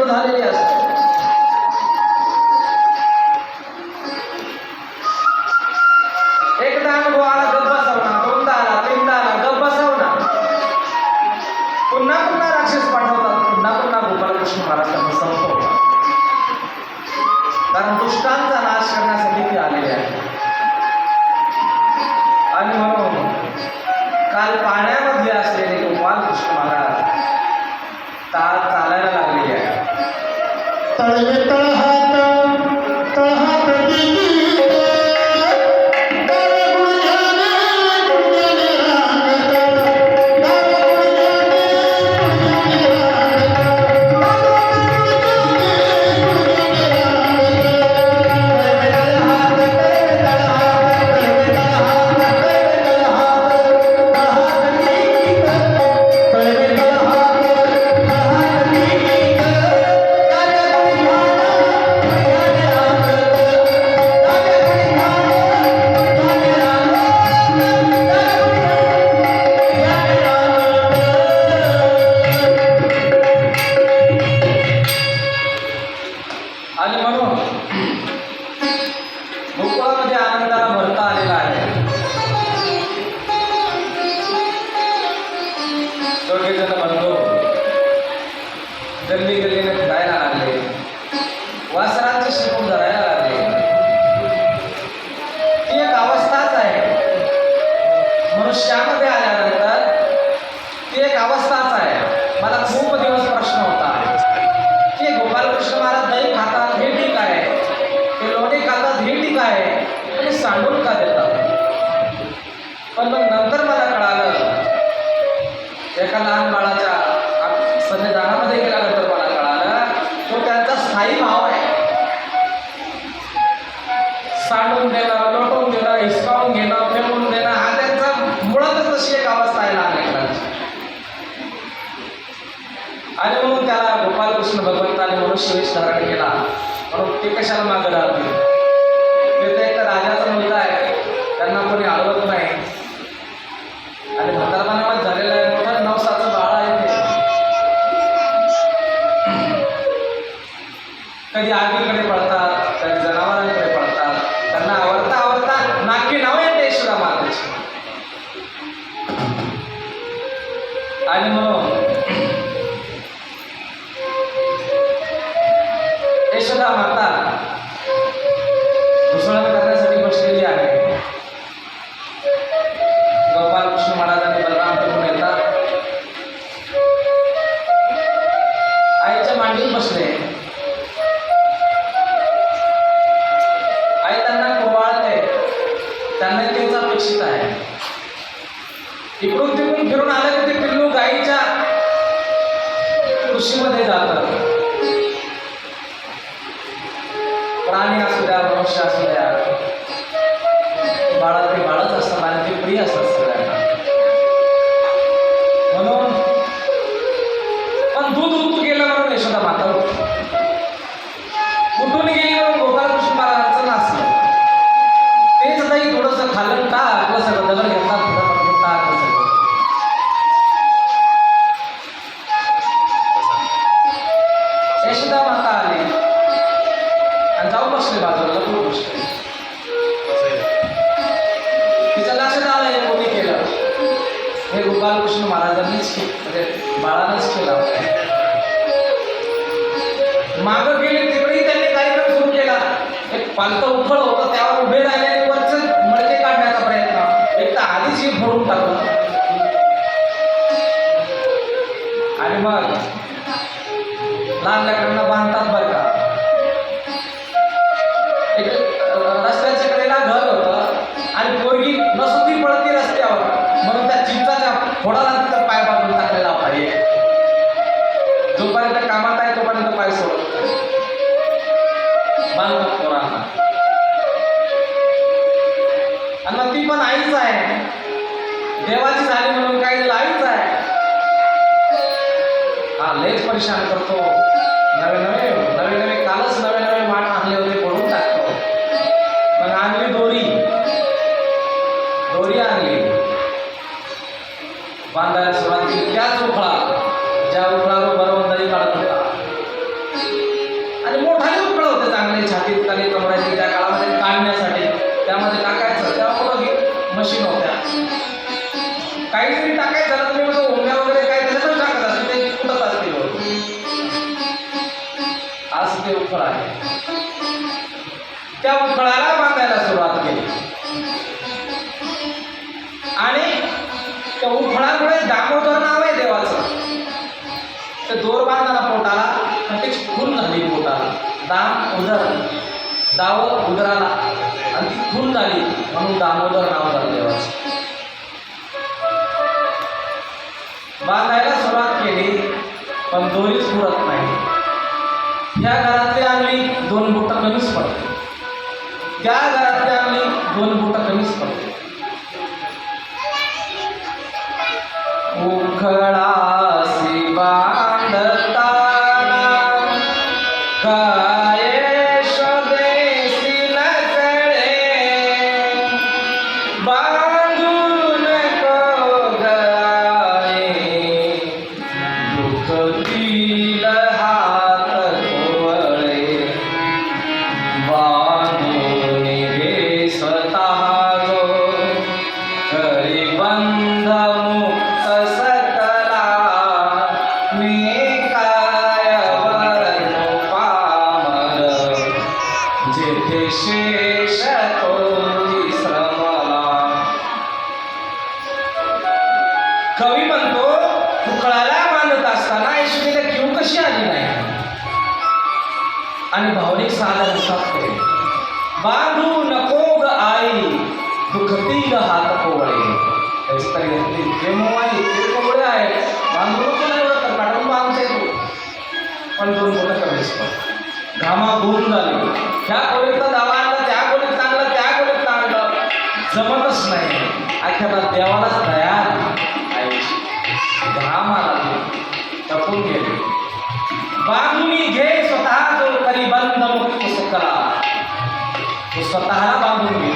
झालेली असते. एकदा अनुभव आला गप बसवणार, दोनदा आला, तीनदा आला गप बसवणार, पुन्हा पुन्हा राक्षस पाठवतात, पुन्हा पुन्हा गोपालकृष्ण महाराजांना संपवतात. कारण दुष्टांचा नाश करण्यासाठी ते आलेले आहे. आणि म्हणून काल पाण्यामध्ये असलेले गोपालकृष्ण महाराज चालायला लागलेले आहे. तळवे तळहात तळहात गल्ली गल्लीने फिरायला लागले, वासरांचे शिकून धरायला लागले. ती एक अवस्थाच आहे. मनुष्यामध्ये आल्यानंतर ती एक अवस्थाच आहे. मला खूप दिवस प्रश्न होता की गोपालकृष्ण महाराज दही खातात हे ठीक आहे, ते लोणी खातात हे ठीक आहे, आणि सांडून का देतात. पण मग नंतर मला कळालं, एका लहान बाळाच्या संविधानामध्ये गेल्यानंतर मला कळालं तो त्यांचा स्थायी भाव आहे. सांडून देणं, लोटून देणं, हिसकावून घेणं, फेकून देणं हा त्यांचा मुळातच तशी एक अवस्था आहे लहान लेकरांची. आणि म्हणून त्याला गोपालकृष्ण भगवंताने मनुष्यवेश धारण केला. म्हणून ते कशाला मागं राहतील. ते तर एक राजाचा मुलगा आहे, त्यांना कोणी अडवत नाही. आणि म्हातारपणामध्ये झालेला आहे, मोठा नवसाचं बाळ आहे ते. कधी आगीकडे पडतात, कधी जनावरांकडे पडतात. त्यांना आवडता आवडता नाकी नाव येते यशोदा मातेची. आणि म्हणून यशोदा माता घुसळण करण्यासाठी बसलेली आहे. गोपालकृष्ण महाराज आणि बलराम तिकडून येतात, आईच्या मांडीवर बसले. आई त्यांना कुवाळते, त्यांना तेच अपेक्षित आहे. इकडून तिकडून फिरून आलं की ते पिल्लू गाईच्या कृषीमध्ये जातात. प्राणी असू द्या, मनुष्य असू द्या, बाळा ते बाळच असतात आणि ते प्रिय असतात सगळ्यांना. म्हणून पण दूध उतू गेलं म्हणून यशोदा माता उठून गेली म्हणून गोपालकृष्ण महाराजांचं नाचलं. तेच नाही थोडंसं खाल्लं टाकलं, सगळं दगड घेतला, थोडं टाकलं सगळं. यशोदा माता आली आणि जाऊन बसले बाजूला, लपून बसले. तिचं लक्षात आलं हे कोणी केलं, हे गोपालकृष्ण महाराजांनीच म्हणजे बाळानेच केलं. मागं गेले तिकडेही त्यांनी कार्यक्रम सुरू केला. एक पालतं उखळ होतं, त्यावर उभे राहिले, वरच मडके काढण्याचा प्रयत्न. एक तर आधीच हे फोडून टाकलं. आणि मग लहान लेकरांना बांधतात बरं का. एक रस्त्याच्या कडेला घर होतं आणि पोरगी नसुती पडती रस्त्यावर, म्हणून त्या चिंचाच्या फोडाला तिथं पाय बांधून टाकलेला होता. जोपर्यंत कामात आहे तोपर्यंत पाय सोडत बांधतात पोरांना. आणि मग ती पण आईच आहे, देवाची झाली म्हणून काही आईच आहे. हा लयच परेशान करतो. नवे नवे कालच नवे नवे माठ आणले होते, पडून टाकतो. मग आणली दोरी आणली, बांधायला सुरुवात केली. त्याच उखळा ज्या उखळावर बरोबर दही काढत होता चांगले छातीत खाली कमराची त्या काळामध्ये काढण्यासाठी त्यामध्ये टाकायचं. त्यामुळं मशीन होत्या. काहीतरी टाकायचं झालं तुम्ही कसं उंड्या वगैरे काय त्याच्यातच टाकत असते ते कुठंच असते बरोबर. आज ते उखळ आहे. त्या उखळाला बांधायला सुरुवात केली आणि त्या उखळामुळे दामोदर नाव आहे देवाचं. ते दोर बांधणारा पोटाला आणि त्याची खून झाली पोटाला. दाम उदर, दाव उदराला आणि ती खून झाली म्हणून दामोदर नाव झालं देवाचं. बांधायला सुरुवात केली पण दोरीच पुरत नाही. त्या घरातली आणली 2 बोट कमीच पडते. त्या घरातली आणली 2 बोट कमीच पडते. उखळासी बांधताना काय शोधेसी न कळे बांधून को गळाए दुखतील हात कोवळे बांधून घे स्वतः जो करी बंध मुक्त सकला मी काय वर्णू पामर जेथे शेष तोची श्रमला. कवी म्हणतो उखळाला बांधत असताना ऐश्वर्या किंवा कशी आली नाही आणि भावनिक साधन असतात. बांधू नको ग आई दुखतील हात कोवळे. ते मोबाईल ते कोवळे आहे बांधू नको नाही ओळखत काढून बांधते तू पण 2 बोट कमीच पड. घामा गुण झाली. ह्या खोलीतला दावा आणला त्या खोलीत चांगलं त्या खोलीत चांगलं जमतच नाही. अख्याला देवालाच तयार आईची घाम आला टपून गेले. बांधूनी घे स्वतः जो करी बंध मुक्त सुखला. तो स्वतःला बांधून घे